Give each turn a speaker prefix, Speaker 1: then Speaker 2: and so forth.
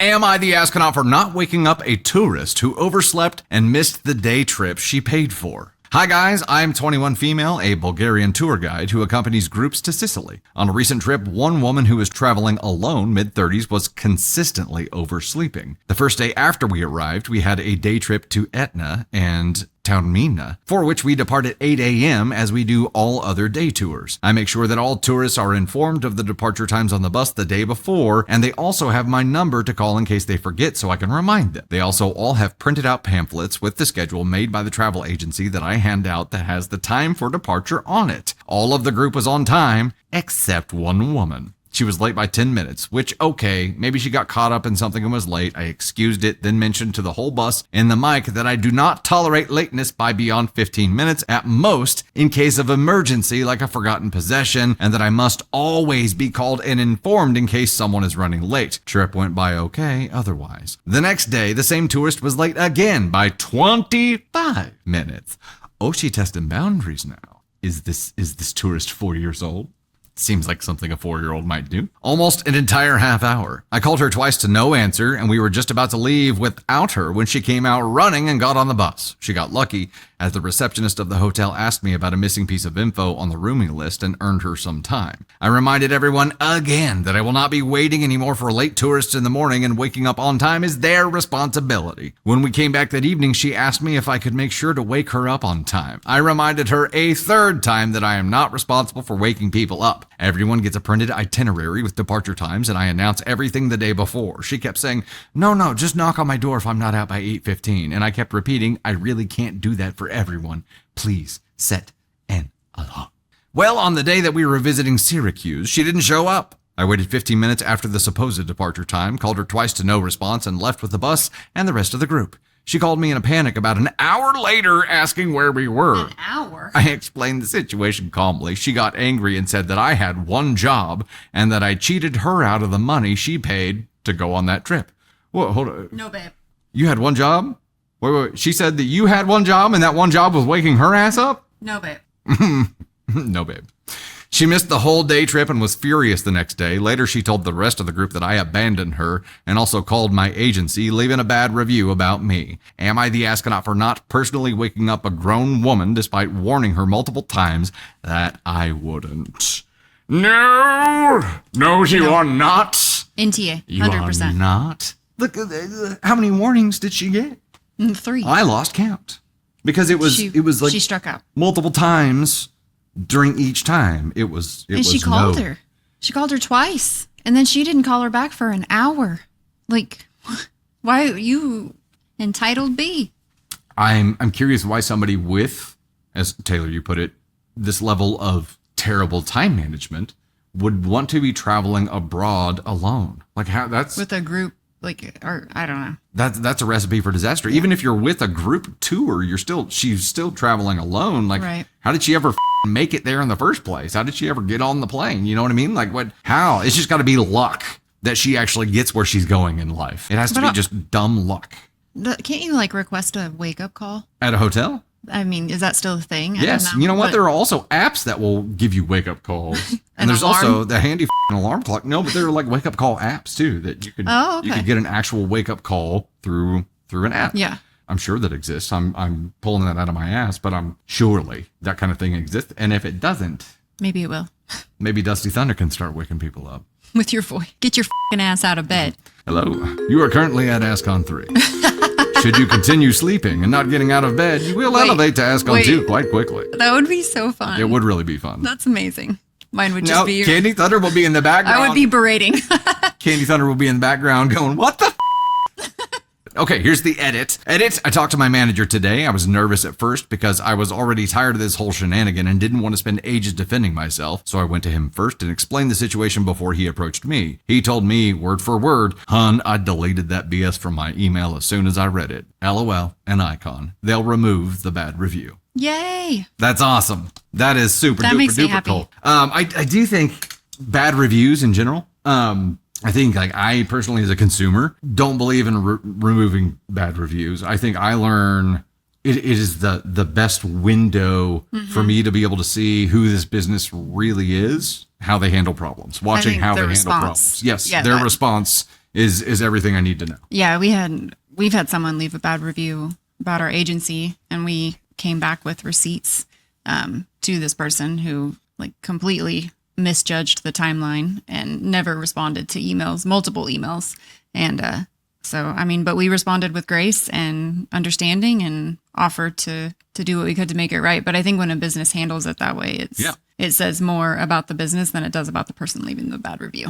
Speaker 1: Am I the astronaut for not waking up a tourist who overslept and missed the day trip she paid for? Hi guys, I'm 21 Female, a Bulgarian tour guide who accompanies groups to Sicily. On a recent trip, one woman who was traveling alone, mid-30s, was consistently oversleeping. The first day after we arrived, we had a day trip to Etna and Taormina, for which we depart at 8 a.m. as we do all other day tours. I make sure that all tourists are informed of the departure times on the bus the day before, and they also have my number to call in case they forget so I can remind them. They also all have printed out pamphlets with the schedule made by the travel agency that I hand out that has the time for departure on it. All of the group was on time, except one woman. She was late by 10 minutes, which, okay, maybe she got caught up in something and was late. I excused it, then mentioned to the whole bus in the mic that I do not tolerate lateness by beyond 15 minutes at most in case of emergency like a forgotten possession, and that I must always be called and informed in case someone is running late. Trip went by okay otherwise. The next day, the same tourist was late again by 25 minutes. Oh, she testing boundaries now. Is this tourist 4 years old? Seems like something a 4-year-old might do. Almost an entire half hour. I called her twice to no answer, and we were just about to leave without her when she came out running and got on the bus. She got lucky, as the receptionist of the hotel asked me about a missing piece of info on the rooming list and earned her some time. I reminded everyone again that I will not be waiting anymore for late tourists in the morning, and waking up on time is their responsibility. When we came back that evening, she asked me if I could make sure to wake her up on time. I reminded her a third time that I am not responsible for waking people up. Everyone gets a printed itinerary with departure times, and I announce everything the day before. She kept saying, no, just knock on my door if I'm not out by 8:15. And I kept repeating, I really can't do that for everyone. Please set an alarm. Well, on the day that we were visiting Syracuse, she didn't show up. I waited 15 minutes after the supposed departure time, called her twice to no response, and left with the bus and the rest of the group. She called me in a panic about an hour later asking where we were.
Speaker 2: An hour?
Speaker 1: I explained the situation calmly. She got angry and said that I had one job and that I cheated her out of the money she paid to go on that trip. Whoa, hold on.
Speaker 2: No, babe.
Speaker 1: You had one job? Wait. She said that you had one job and that one job was waking her ass up?
Speaker 2: No, babe.
Speaker 1: No, babe. She missed the whole day trip and was furious the next day. Later, she told the rest of the group that I abandoned her and also called my agency, leaving a bad review about me. Am I the astronaut for not personally waking up a grown woman despite warning her multiple times that I wouldn't? No, you are not.
Speaker 2: Into you, 100%.
Speaker 1: You are not. Look, how many warnings did she get?
Speaker 2: 3.
Speaker 1: I lost count because it was like
Speaker 2: she struck out
Speaker 1: multiple times. During each time, it was
Speaker 2: she called her. She called her twice, and then she didn't call her back for an hour. Like, why are you entitled B?
Speaker 1: I'm curious why somebody with, as Taylor you put it, this level of terrible time management would want to be traveling abroad alone. Like how that's
Speaker 2: with a group, like, or I don't know.
Speaker 1: That's a recipe for disaster. Yeah. Even if you're with a group tour, she's still traveling alone. Like, right. How did she ever make it there in the first place? How did she ever get on the plane? You know what I mean? Like how? It's just got to be luck that she actually gets where she's going in life. It has to be just dumb luck.
Speaker 2: Can't you like request a wake up call
Speaker 1: at a hotel?
Speaker 2: I mean, is that still a thing?
Speaker 1: Yes. You know what? There are also apps that will give you wake up calls. And there's alarm? Also the handy alarm clock. No, but there are like wake up call apps too that you could you could get an actual wake up call through an app.
Speaker 2: Yeah.
Speaker 1: I'm sure that exists. I'm pulling that out of my ass, but I'm surely that kind of thing exists. And if it doesn't,
Speaker 2: maybe it will.
Speaker 1: Maybe Dusty Thunder can start waking people up.
Speaker 2: With your voice. Get your ass out of bed.
Speaker 1: Hello. You are currently at AskOn 3. Should you continue sleeping and not getting out of bed, you will elevate to AskOn 2 quite quickly.
Speaker 2: That would be so fun.
Speaker 1: It would really be fun.
Speaker 2: That's amazing. Mine would just be...
Speaker 1: Candy Thunder will be in the background.
Speaker 2: I would be berating.
Speaker 1: Candy Thunder will be in the background going, what the Okay, here's the edit. I talked to my manager today. I was nervous at first because I was already tired of this whole shenanigan and didn't want to spend ages defending myself. So I went to him first and explained the situation before he approached me. He told me, word for word, "Hun, I deleted that BS from my email as soon as I read it. LOL, an icon. They'll remove the bad review."
Speaker 2: Yay.
Speaker 1: That's awesome. That is super
Speaker 2: that
Speaker 1: duper
Speaker 2: makes me
Speaker 1: duper
Speaker 2: happy.
Speaker 1: cool. I do think bad reviews in general, I think, like, I personally as a consumer don't believe in removing bad reviews. I think I learn it is the best window for me to be able to see who this business really is, how they handle problems, watching how they handle problems. Yes, their response is everything I need to know.
Speaker 2: Yeah, we've had someone leave a bad review about our agency, and we came back with receipts to this person who like completely misjudged the timeline and never responded to emails, multiple emails. And so, I mean, but we responded with grace and understanding and offered to do what we could to make it right. But I think when a business handles it that way, it says more about the business than it does about the person leaving the bad review.